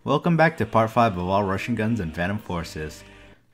Welcome back to part 5 of all Russian guns and Phantom Forces.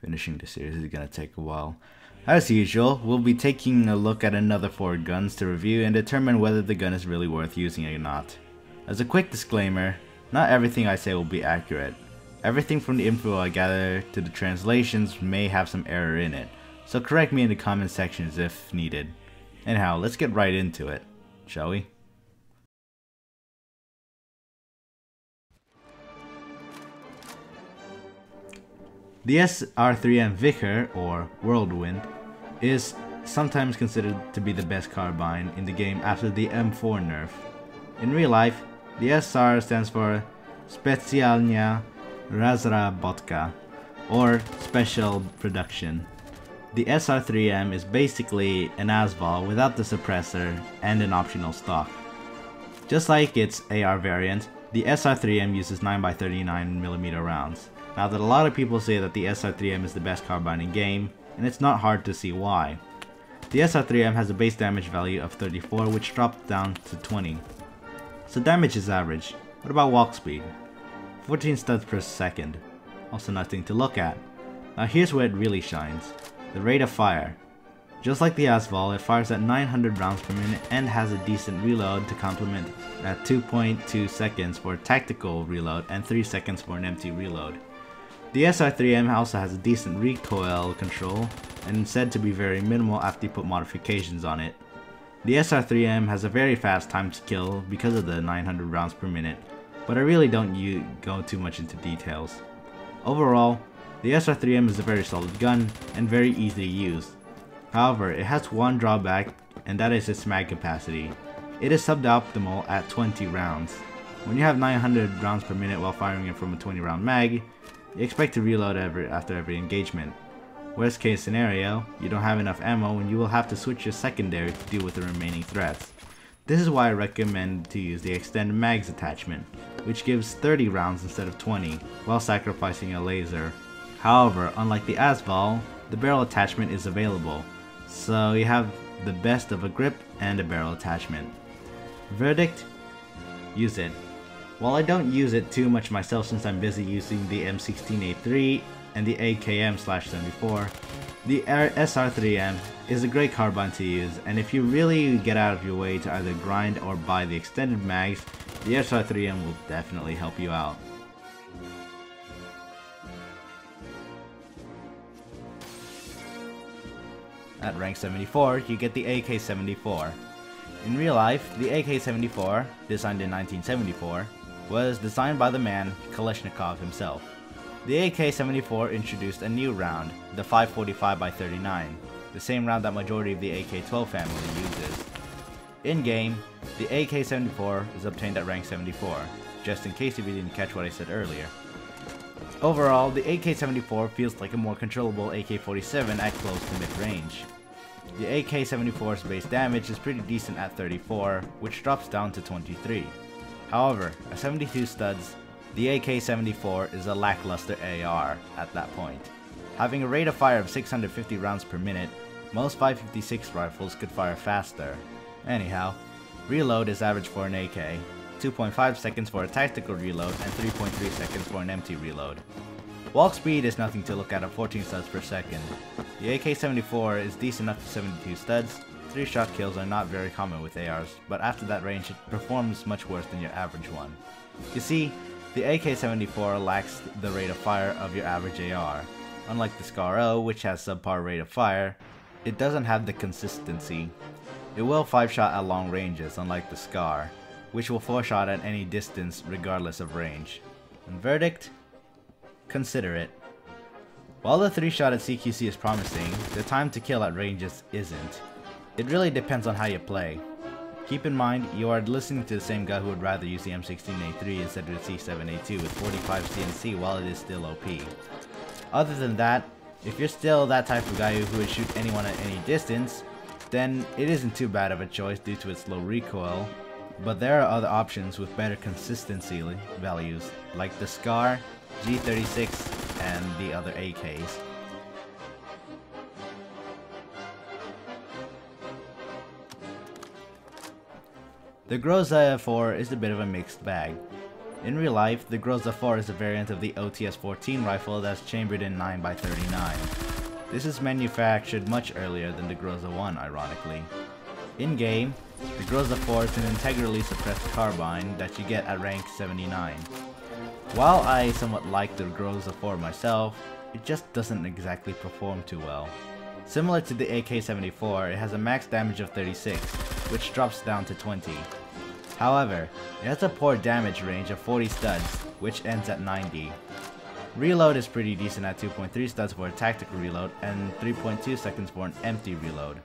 Finishing the series is gonna take a while. As usual, we'll be taking a look at another 4 guns to review and determine whether the gun is really worth using or not. As a quick disclaimer, not everything I say will be accurate. Everything from the info I gather to the translations may have some error in it, so correct me in the comment sections if needed. Anyhow, let's get right into it, shall we? The SR3M Vickers, or Whirlwind, is sometimes considered to be the best carbine in the game after the M4 nerf. In real life, the SR stands for Specjalna Razrabotka, or Special Production. The SR3M is basically an ASVAL without the suppressor and an optional stock. Just like its AR variant, the SR3M uses 9x39mm rounds. Now that a lot of people say that the SR3M is the best carbine in game, and it's not hard to see why. The SR3M has a base damage value of 34, which drops down to 20. So damage is average. What about walk speed? 14 studs per second. Also nothing to look at. Now here's where it really shines. The rate of fire. Just like the ASVAL, it fires at 900 rounds per minute and has a decent reload to complement at 2.2 seconds for a tactical reload and 3 seconds for an empty reload. The SR3M also has a decent recoil control and is said to be very minimal after you put modifications on it. The SR3M has a very fast time to kill because of the 900 rounds per minute, but I really don't go too much into details. Overall, the SR3M is a very solid gun and very easy to use. However, it has one drawback, and that is its mag capacity. It is suboptimal at 20 rounds. When you have 900 rounds per minute while firing it from a 20 round mag, you expect to reload after every engagement. Worst case scenario, you don't have enough ammo and you will have to switch your secondary to deal with the remaining threats. This is why I recommend to use the extended mags attachment, which gives 30 rounds instead of 20, while sacrificing a laser. However, unlike the ASVAL, the barrel attachment is available, so you have the best of a grip and a barrel attachment. Verdict? Use it. While I don't use it too much myself since I'm busy using the M16A3 and the AKM/74, the SR3M is a great carbine to use, and if you really get out of your way to either grind or buy the extended mags, the SR3M will definitely help you out. At rank 74, you get the AK-74. In real life, the AK-74, designed in 1974, was designed by the man Kalashnikov himself. The AK-74 introduced a new round, the 545x39, the same round that majority of the AK-12 family uses. In-game, the AK-74 is obtained at rank 74, just in case if you didn't catch what I said earlier. Overall, the AK-74 feels like a more controllable AK-47 at close to mid-range. The AK-74's base damage is pretty decent at 34, which drops down to 23. However, at 72 studs, the AK-74 is a lackluster AR at that point. Having a rate of fire of 650 rounds per minute, most 5.56 rifles could fire faster. Anyhow, reload is average for an AK, 2.5 seconds for a tactical reload and 3.3 seconds for an empty reload. Walk speed is nothing to look at 14 studs per second. The AK-74 is decent up to 72 studs. 3-shot kills are not very common with ARs, but after that range it performs much worse than your average one. You see, the AK-74 lacks the rate of fire of your average AR. Unlike the SCAR-0, which has subpar rate of fire, it doesn't have the consistency. It will 5-shot at long ranges, unlike the SCAR, which will 4-shot at any distance regardless of range. And verdict? Consider it. While the 3-shot at CQC is promising, the time to kill at ranges isn't. It really depends on how you play. Keep in mind, you are listening to the same guy who would rather use the M16A3 instead of the C7A2 with 45 CNC while it is still OP. Other than that, if you're still that type of guy who would shoot anyone at any distance, then it isn't too bad of a choice due to its low recoil, but there are other options with better consistency values, like the SCAR, G36, and the other AKs. The Groza IV is a bit of a mixed bag. In real life, the Groza IV is a variant of the OTS-14 rifle that's chambered in 9x39. This is manufactured much earlier than the Groza I, ironically. In-game, the Groza IV is an integrally suppressed carbine that you get at rank 79. While I somewhat like the Groza IV myself, it just doesn't exactly perform too well. Similar to the AK-74, it has a max damage of 36, which drops down to 20. However, it has a poor damage range of 40 studs, which ends at 90. Reload is pretty decent at 2.3 studs for a tactical reload and 3.2 seconds for an empty reload.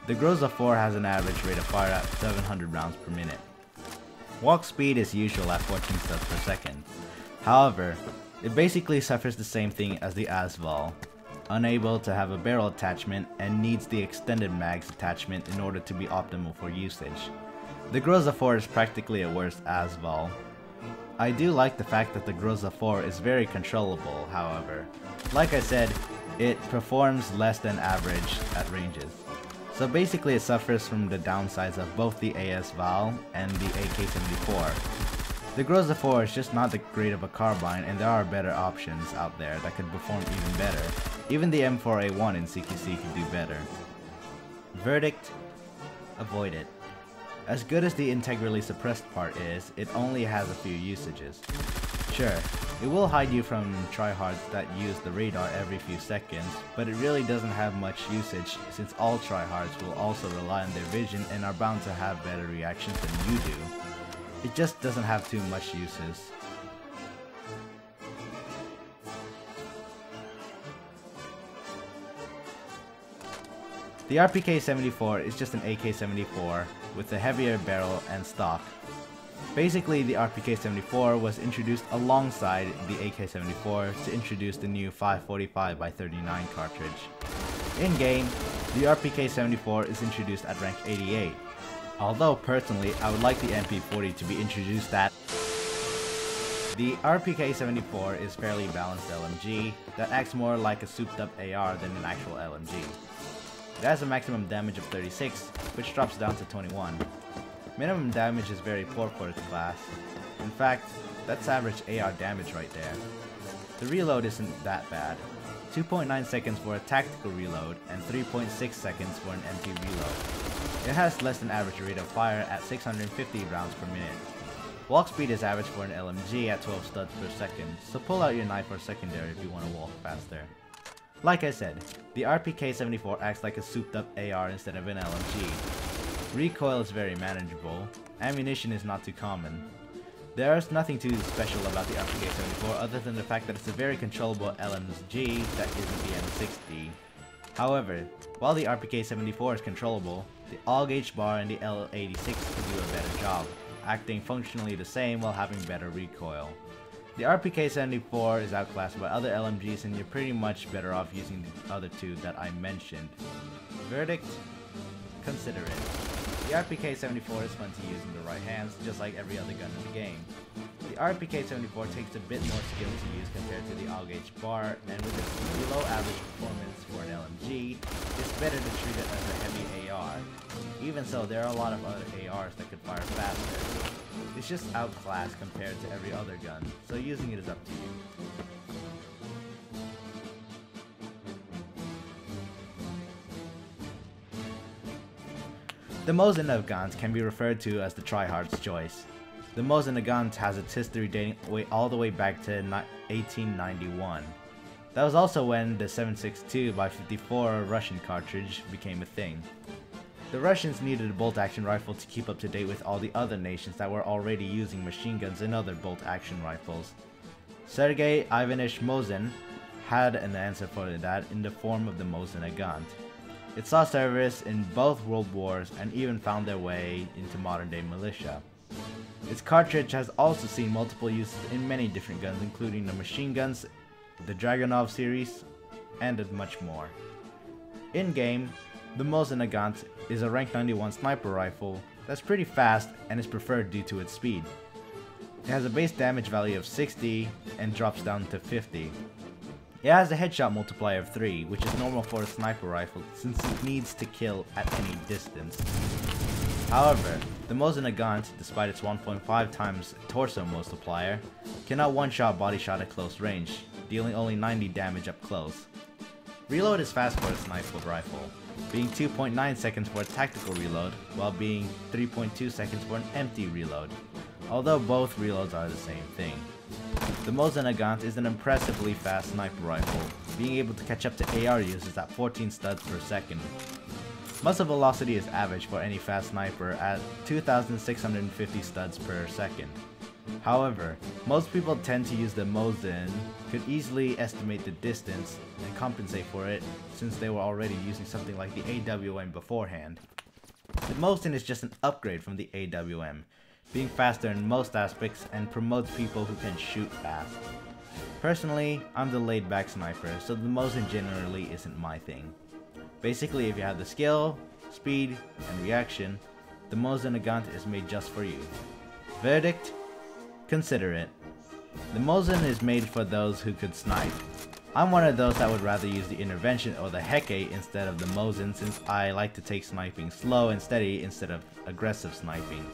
The Groza IV has an average rate of fire at 700 rounds per minute. Walk speed is usual at 14 studs per second. However, it basically suffers the same thing as the Asval, unable to have a barrel attachment and needs the extended mags attachment in order to be optimal for usage. The Groza IV is practically a worse Asval. I do like the fact that the Groza IV is very controllable, however. Like I said, it performs less than average at ranges. So basically it suffers from the downsides of both the AS-Val and the AK-74. The Groza IV is just not that great of a carbine, and there are better options out there that could perform even better. Even the M4A1 in CQC could do better. Verdict: avoid it. As good as the integrally suppressed part is, it only has a few usages. Sure, it will hide you from tryhards that use the radar every few seconds, but it really doesn't have much usage since all tryhards will also rely on their vision and are bound to have better reactions than you do. It just doesn't have too much uses. The RPK-74 is just an AK-74 with a heavier barrel and stock. Basically, the RPK-74 was introduced alongside the AK-74 to introduce the new 545x39 cartridge. In-game, the RPK-74 is introduced at rank 88. Although personally, I would like the MP40 to be introduced at... The RPK-74 is fairly balanced LMG that acts more like a souped up AR than an actual LMG. It has a maximum damage of 36, which drops down to 21. Minimum damage is very poor for its class. In fact, that's average AR damage right there. The reload isn't that bad. 2.9 seconds for a tactical reload and 3.6 seconds for an empty reload. It has less than average rate of fire at 650 rounds per minute. Walk speed is average for an LMG at 12 studs per second, so pull out your knife or secondary if you want to walk faster. Like I said, the RPK-74 acts like a souped up AR instead of an LMG. Recoil is very manageable. Ammunition is not too common. There is nothing too special about the RPK-74 other than the fact that it's a very controllable LMG that isn't the M60. However, while the RPK-74 is controllable, the all-gauge bar and the L86 can do a better job, acting functionally the same while having better recoil. The RPK-74 is outclassed by other LMGs and you're pretty much better off using the other two that I mentioned. Verdict: consider it. The RPK-74 is fun to use in the right hands, just like every other gun in the game. The RPK-74 takes a bit more skill to use compared to the all-gauge bar, and with its below average performance for an LMG, it's better to treat it as a heavy AR. Even so, there are a lot of other ARs that could fire faster. It's just outclassed compared to every other gun, so using it is up to you. The Mosin of guns can be referred to as the tryhard's choice. The Mosin of guns has its history dating all the way back to 1891. That was also when the 7.62x54 Russian cartridge became a thing. The Russians needed a bolt-action rifle to keep up to date with all the other nations that were already using machine guns and other bolt-action rifles. Sergei Ivanich Mosin had an answer for that in the form of the Mosin Nagant. It saw service in both world wars and even found their way into modern-day militia. Its cartridge has also seen multiple uses in many different guns, including the machine guns, the Dragunov series, and much more. In-game, the Mosin Nagant is a rank 91 sniper rifle that's pretty fast and is preferred due to its speed. It has a base damage value of 60 and drops down to 50. It has a headshot multiplier of 3, which is normal for a sniper rifle since it needs to kill at any distance. However, the Mosin Nagant, despite its 1.5 times torso multiplier, cannot one-shot body shot at close range, dealing only 90 damage up close. Reload is fast for a sniper rifle, being 2.9 seconds for a tactical reload, while being 3.2 seconds for an empty reload, although both reloads are the same thing. The Mosin Nagant is an impressively fast sniper rifle, being able to catch up to AR users at 14 studs per second. Muzzle velocity is average for any fast sniper at 2,650 studs per second. However, most people tend to use the Mosin, could easily estimate the distance and compensate for it since they were already using something like the AWM beforehand. The Mosin is just an upgrade from the AWM, being faster in most aspects and promotes people who can shoot fast. Personally, I'm the laid back sniper, so the Mosin generally isn't my thing. Basically, if you have the skill, speed, and reaction, the Mosin Nagant is made just for you. Verdict? Consider it. The Mosin is made for those who could snipe. I'm one of those that would rather use the intervention or the Heke instead of the Mosin, since I like to take sniping slow and steady instead of aggressive sniping.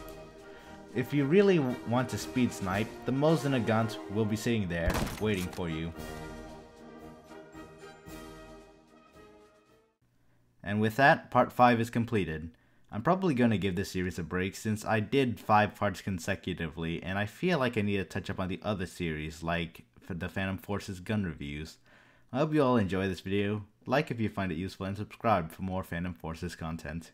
If you really want to speed snipe, the Mosin Nagant will be sitting there waiting for you. And with that, part 5 is completed. I'm probably going to give this series a break since I did 5 parts consecutively, and I feel like I need to touch up on the other series, like the Phantom Forces gun reviews. I hope you all enjoy this video, like if you find it useful, and subscribe for more Phantom Forces content.